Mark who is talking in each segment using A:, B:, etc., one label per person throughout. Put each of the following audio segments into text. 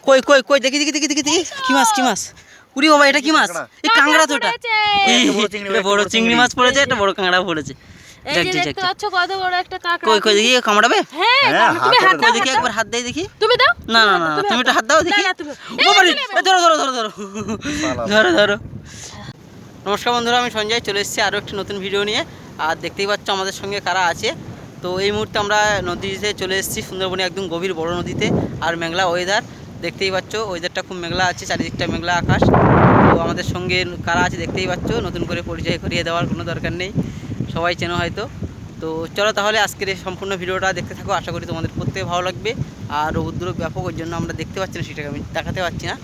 A: কই কই কই দেখি দেখি দেখি দেখি দেখি কি মাছ কি মাছ? উরি বাবা এটা কি মাছ? এই কাঁকড়া তো এটা বড় চিংড়ি মাছ পড়েছে, একটা বড় কাঁকড়া পড়েছে।
B: এই যে দেখতে পাচ্ছ কত বড় একটা কাঁকড়া।
A: কই কই দেখি কামড়াবে?
B: হ্যাঁ তুমি হাত দাও
A: দেখি একবার হাত দেই দেখি।
B: তুমি দাও।
A: না না না তুমি একটা হাত দাও দেখি। বাবা রে ধরো ধরো ধরো ধরো ধরো ধরো। নমস্কার বন্ধুরা, আমি সঞ্জয় চলে এসেছি আরও একটি নতুন ভিডিও নিয়ে। আর দেখতেই পাচ্ছ আমাদের সঙ্গে কারা আছে। তো এই মুহূর্তে আমরা নদীতে চলে এসেছি, সুন্দরবনে একদম গভীর বড় নদীতে। আর মেঘলা ওয়েদার, দেখতেই পাচ্ছ ওয়েদারটা খুব মেঘলা আছে, চারিদিকটা মেঘলা আকাশ। তো আমাদের সঙ্গে কারা আছে দেখতেই পাচ্ছ, নতুন করে পরিচয় করিয়ে দেওয়ার কোনো দরকার নেই, সবাই চেনো হয়তো। তো চলো তাহলে আজকের এই সম্পূর্ণ ভিডিওটা দেখতে থাকো, আশা করি তোমাদের প্রত্যেকে ভালো লাগবে। আর রৌদ্র ব্যাপক, ওই জন্য আমরা দেখতে পাচ্ছি না, সেটাকে আমি দেখাতে পারছি না।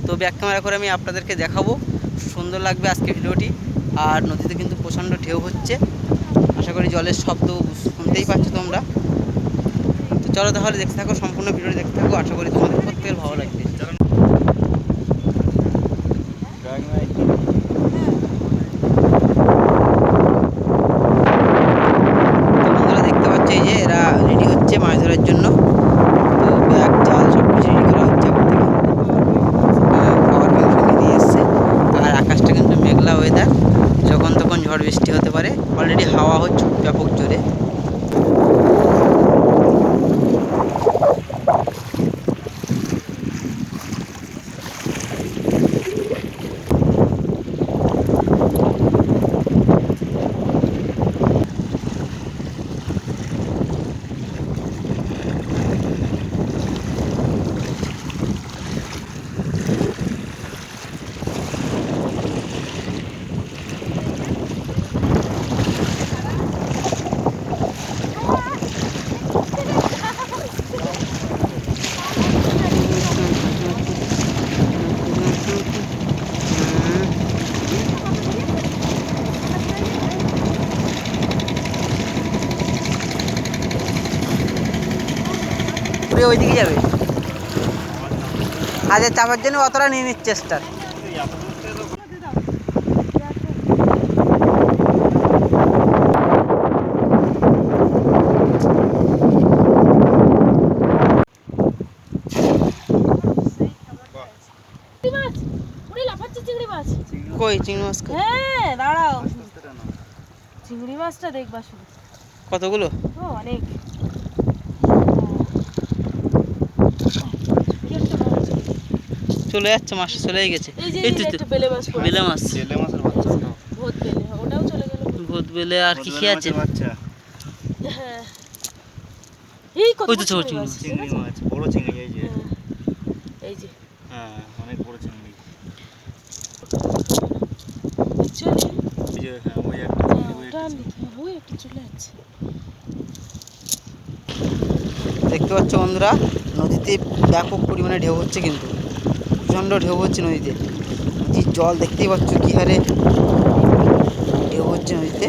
A: তো ব্যাক ক্যামেরা করে আমি আপনাদেরকে দেখাবো, সুন্দর লাগবে আজকে ভিডিওটি। আর নদীতে কিন্তু প্রচণ্ড ঢেউ হচ্ছে, আশা করি জলের শব্দ শুনতেই পাচ্ছ তোমরা। তো চলো তাহলে দেখতে থাকো, সম্পূর্ণ ভিডিওটি দেখতে থাকো, আশা করি তোমাদের প্রত্যেকের ভালো লাগবে। বন্ধুরা দেখতে পাচ্ছ এই যে এরা রেডি হচ্ছে মাছ ধরার জন্য। তো ব্যাগ জাল সব কিছু রেডি করা হচ্ছে এখন থেকে, পাওয়ার ব্যাংক সঙ্গে দিয়ে এসছে। আর আকাশটা কিন্তু মেঘলা ওয়েদার, যখন তখন ঝড় বৃষ্টি হতে পারে। অলরেডি হাওয়া হচ্ছে ব্যাপক জোরে। ওইদিকে যাবে, আজ চাপার জন্য অতটা নিয়ে নিচ্ছে চেষ্টা। কই চিংড়ি মাছ?
B: হ্যাঁ দাঁড়াও, চিংড়ি মাছটা দেখবা শুধু।
A: কতগুলো?
B: অনেক।
A: চলে যাচ্ছে, মাছ চলেই গেছে।
B: এই তো বেলে মাছ,
A: বেলে মাছ,
C: বেলে মাছের বাচ্চা তো
B: ভূত বেলে, ওটাও চলে গেল।
A: ভূত বেলে আর কি কি আছে?
C: বাচ্চা,
B: হ্যাঁ এই কত
A: ওই তো ছোট
B: চিংড়ি মাছ,
C: চিংড়ি মাছ, বড় চিংড়ি এই যে।
B: এই যে
C: হ্যাঁ অনেক বড় চিংড়ি।
B: চলে
C: এই যে হ্যাঁ ওই একটা চিংড়ি, ওই
B: ওটা
C: একটা
B: আমি ওই একটু চলে যাচ্ছে।
A: দেখতে পাচ্ছ বন্ধুরা, নদীতে ব্যাপক পরিমাণে ঢেউ হচ্ছে, কিন্তু প্রচণ্ড ঢেউ হচ্ছে নদীতে। নদীর জল দেখতেই পাচ্ছ কী হারে ঢেউ হচ্ছে নদীতে।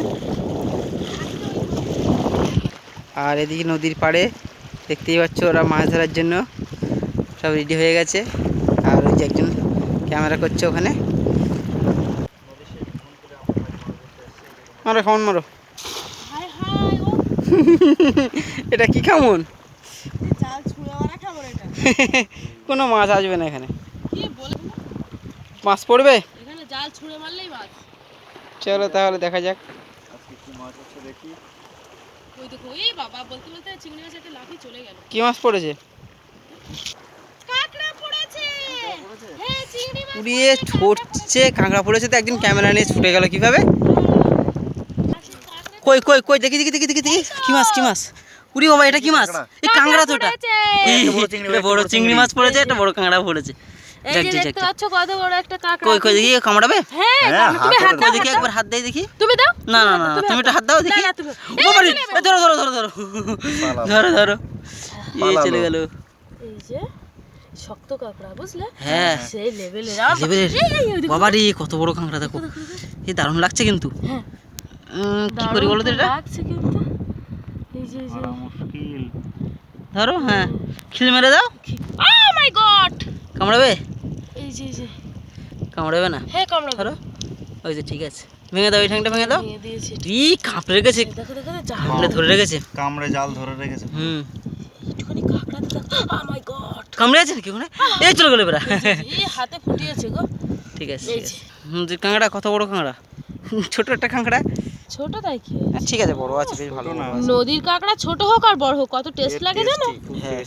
A: আর এদিকে নদীর পাড়ে দেখতেই পাচ্ছ ওরা মাছ ধরার জন্য সব রেডি হয়ে গেছে। আর ওই যে একজন ক্যামেরা করছে ওখানে। মারো কেমন মারো।
B: হাই হাই ও
A: এটা কি কেমন?
B: জাল ছুঁড়ে মারা কেমন এটা?
A: কোনো মাছ আসবে না এখানে,
B: কি বলে
A: মাছ পড়বে
B: এখানে, জাল ছুঁড়ে মারলেই মাছ।
A: চলো তাহলে দেখা যাক
C: আজকে কি মাছ হচ্ছে দেখি।
B: ওই দেখো, এই বাবা বলতে বলতে চিংড়ি মাছ একটা লাফি চলে গেল।
A: কি মাছ পড়েছে?
B: কাঁকড়া পড়েছে। হ্যাঁ চিংড়ি মাছ
A: উড়িয়ে ছুটছে, কাঁকড়া পড়েছে। তো একদিন ক্যামেরা নিয়ে ছুটে গেল কিভাবে? কই কই কই দেখি দেখি দেখি দেখি দেখি কি মাছ কি মাছ? উরি বাবা এটা কি মাছ? এই কাঁকড়া তো এটা বড় চিংড়ি মাছ পড়েছে, একটা বড় কাঁকড়া পড়েছে।
B: এই যে দেখতে পাচ্ছ কত বড় একটা কাঁকড়া।
A: কই কই দেখি কামড়াবে?
B: হ্যাঁ তুমি হাত দাও
A: দেখি একবার হাত দেই দেখি।
B: তুমি দাও।
A: না না না তুমি একটা হাত দাও দেখি।
B: না তুমি
A: বাবা রে ধরো ধরো ধরো ধরো ধরো ধরো। এই চলে গেল।
B: এই যে শক্ত কাঁকড়া, বুঝলে?
A: হ্যাঁ
B: সেই লেভেলের।
A: বাবা রে কত বড় কাঁকড়া দেখো, এই দারুণ লাগছে কিন্তু।
B: হ্যাঁ
A: কি করি বলো তো এটা?
B: লাগছে কিন্তু। এই যে
C: মুশকিল।
A: ধরো, হ্যাঁ খিল মেরে দাও।
B: ও মাই গড,
A: কামড়াবে?
B: এই যে
A: কামড়াবে না?
B: হ্যাঁ কামড়াবে।
A: ধরো, ওই যে ঠিক আছে, ভেঙে দাও, এই ঠ্যাংটা ভেঙে দাও।
B: ভেঙে দিয়েছি।
A: ই কামড়ে রেখেছে,
B: দেখো দেখো
A: কামড়ে ধরে রেখেছে।
C: কামড়ে জাল ধরে রেখেছে।
A: হুম
B: একটুখানি কাঁকড়া দিতে। ও মাই গড,
A: কামড়ে আছে নাকি ওখানে? এই চলে গেলো এবার।
B: এই হাতে ফুটিয়েছে গো।
A: ঠিক আছে ঠিক আছে। কাঁকড়া কত বড় কাঁকড়া? ছোট একটা কাঁকড়া।
B: ছোট তাই কি
A: ঠিক আছে, বড় আছে, বেশ ভালো না।
B: নদীর কাঁকড়া ছোট হোক আর বড় হোক কত টেস্ট লাগে জানো?
A: হ্যাঁ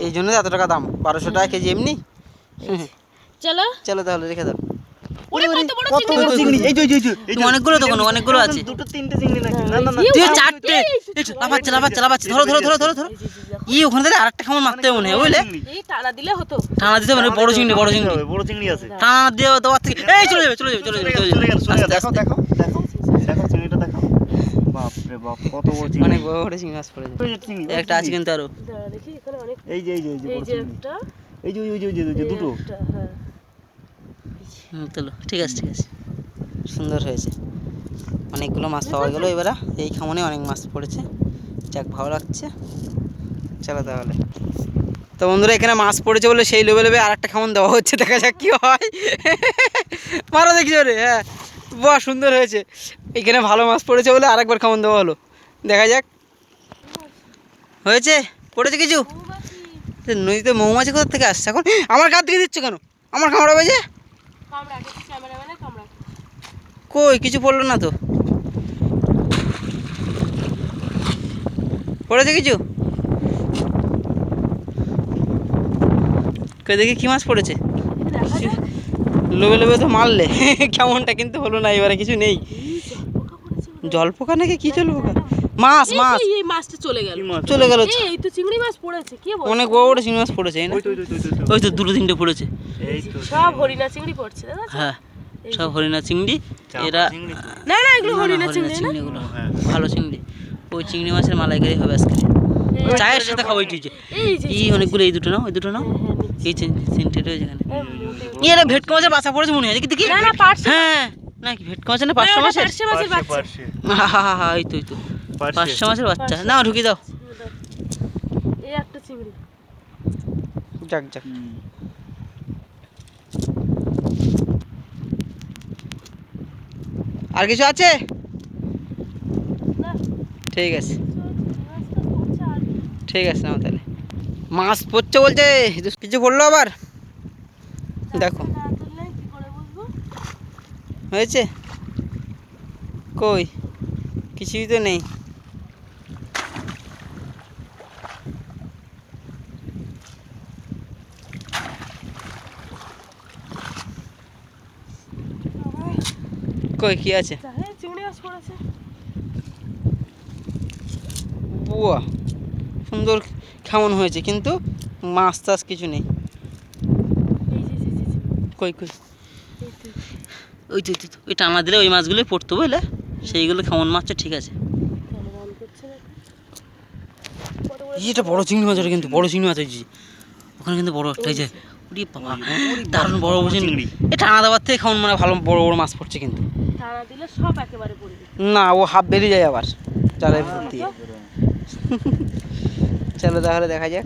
A: এই জন্য এত টাকা দাম, 1200 টাকা কেজি এমনি।
B: চলো
A: চলো তাহলে রেখে দাও।
B: ওরে কত বড় চিংড়ি।
C: এই যে
A: অনেকগুলো তো, অনেকগুলো আছে।
C: দুটো তিনটে চিংড়ি নাকি? না না না,
A: তুই চারটে। লাফাচ্ছে। ধরো। ওখানে থেকে আরেকটা খামন মারতে হবে মনে হয়, বুঝলে?
B: এই টানা দিলে হতো।
A: টানা দিতে হবে, বড় চিংড়ি।
C: বড় চিংড়ি আছে।
A: টানা দিয়ে দেওয়ার থেকে এই চলে যাবে।
C: দেখো চিংড়িটা দেখো। বাপ রে বাপ, কত বড় চিংড়ি।
A: অনেক বড় চিংড়ি মাছ পড়েছে। একটা আছে কিন্তু আরো।
B: দাঁড়া দেখি এখানে অনেক।
C: এই যে
B: এই
C: বড়
B: যে
C: চিংড়ি।
B: একটা
C: এই যে দুটো।
B: একটা, হ্যাঁ।
A: চলো ঠিক আছে। সুন্দর হয়েছে, অনেকগুলো মাছ পাওয়া গেল এবারে। এই খামনে অনেক মাছ পড়েছে, যাক ভালো লাগছে। চলো তাহলে। তো বন্ধুরা, এখানে মাছ পড়েছে বলে সেই লোভে আর একটা খামন দেওয়া হচ্ছে, দেখা যাক কি হয়। মারো দেখি রে। হ্যাঁ বাহ, সুন্দর হয়েছে। এখানে ভালো মাছ পড়েছে বলে আরেকবার খামন দেওয়া হলো, দেখা যাক হয়েছে। পড়েছে কিছু? নদীতে মৌমাছি কোথা থেকে আসছে এখন? আমার কাছ থেকে দিচ্ছ কেন? আমার কামড়া বাজে। কই কিছু পড়লো না তো। পড়েছে কিছু? কই দেখি কি মাছ পড়েছে। লোভে তো মারলে কেমনটা, কিন্তু হলো না এবারে, কিছু নেই। জল পোকা নাকি কি জল পোকা? মাছ
B: এই মাছটা চলে গেল। এই তো চিংড়ি মাছ পড়েছে, কি বল?
A: অনেক বড় বড় চিংড়ি মাছ পড়েছে। ওই তো দুটো তিনটে পড়েছে।
B: সব হরিণা চিংড়ি পড়ছে দাদা।
A: হ্যাঁ সব হরিণা চিংড়ি। এরা
B: না এগুলো হরিণা চিংড়ি না,
A: এগুলো ভালো চিংড়ি। ওই চিংড়ি মাছের মালাইকারি হবে আজকে, চায়ের সাথে খাবো। এই অনেকগুলো, এই দুটো নাও, ওই দুটো নাও। এই তিনটে রয়েছে এখানে। এরা ভেটকা মাছের বাচ্চা পড়েছে মনে হয়, দেখি।
B: না পার্শে।
A: হ্যাঁ নাকি ভেটকা মাছ না পার্শে মাছের?
B: পার্শে মাছের বাচ্চা।
A: হ্যাঁ এই তো পার্শে মাছের বাচ্চা। না ঢুকি দাও।
B: এই একটা চিংড়ি।
A: যাক। আর কিছু আছে? ঠিক আছে না তাহলে। মাছ পড়ছে বলছে, কিছু পড়লো আবার? দেখো হয়েছে কই, কিছুই তো নেই। কই কি আছে?
B: চিংড়ি মাছ পড়েছে।
A: বুয়া সুন্দর কেমন হয়েছে, কিন্তু মাছ টাছ কিছু নেই। কই ওই টানা দিলে ওই মাছগুলোই পড়তো, বুঝলে? সেইগুলো কেমন মাছটা ঠিক আছে। এটা বড় চিংড়ি মাছ, কিন্তু বড় চিংড়ি মাছ হয়েছে ওখানে, কিন্তু বড় একটাই যে। ওরে বাবা, দারুণ বড় চিংড়ি। এই টানা দেওয়ার থেকে কেমন মানে ভালো বড় মাছ পড়ছে, কিন্তু
B: টানা দিলে সব একেবারে পড়বে
A: না, ও হাফ বেরিয়ে যায় আবার জালের ভিতর দিয়ে। চলো তাহলে দেখা যাক।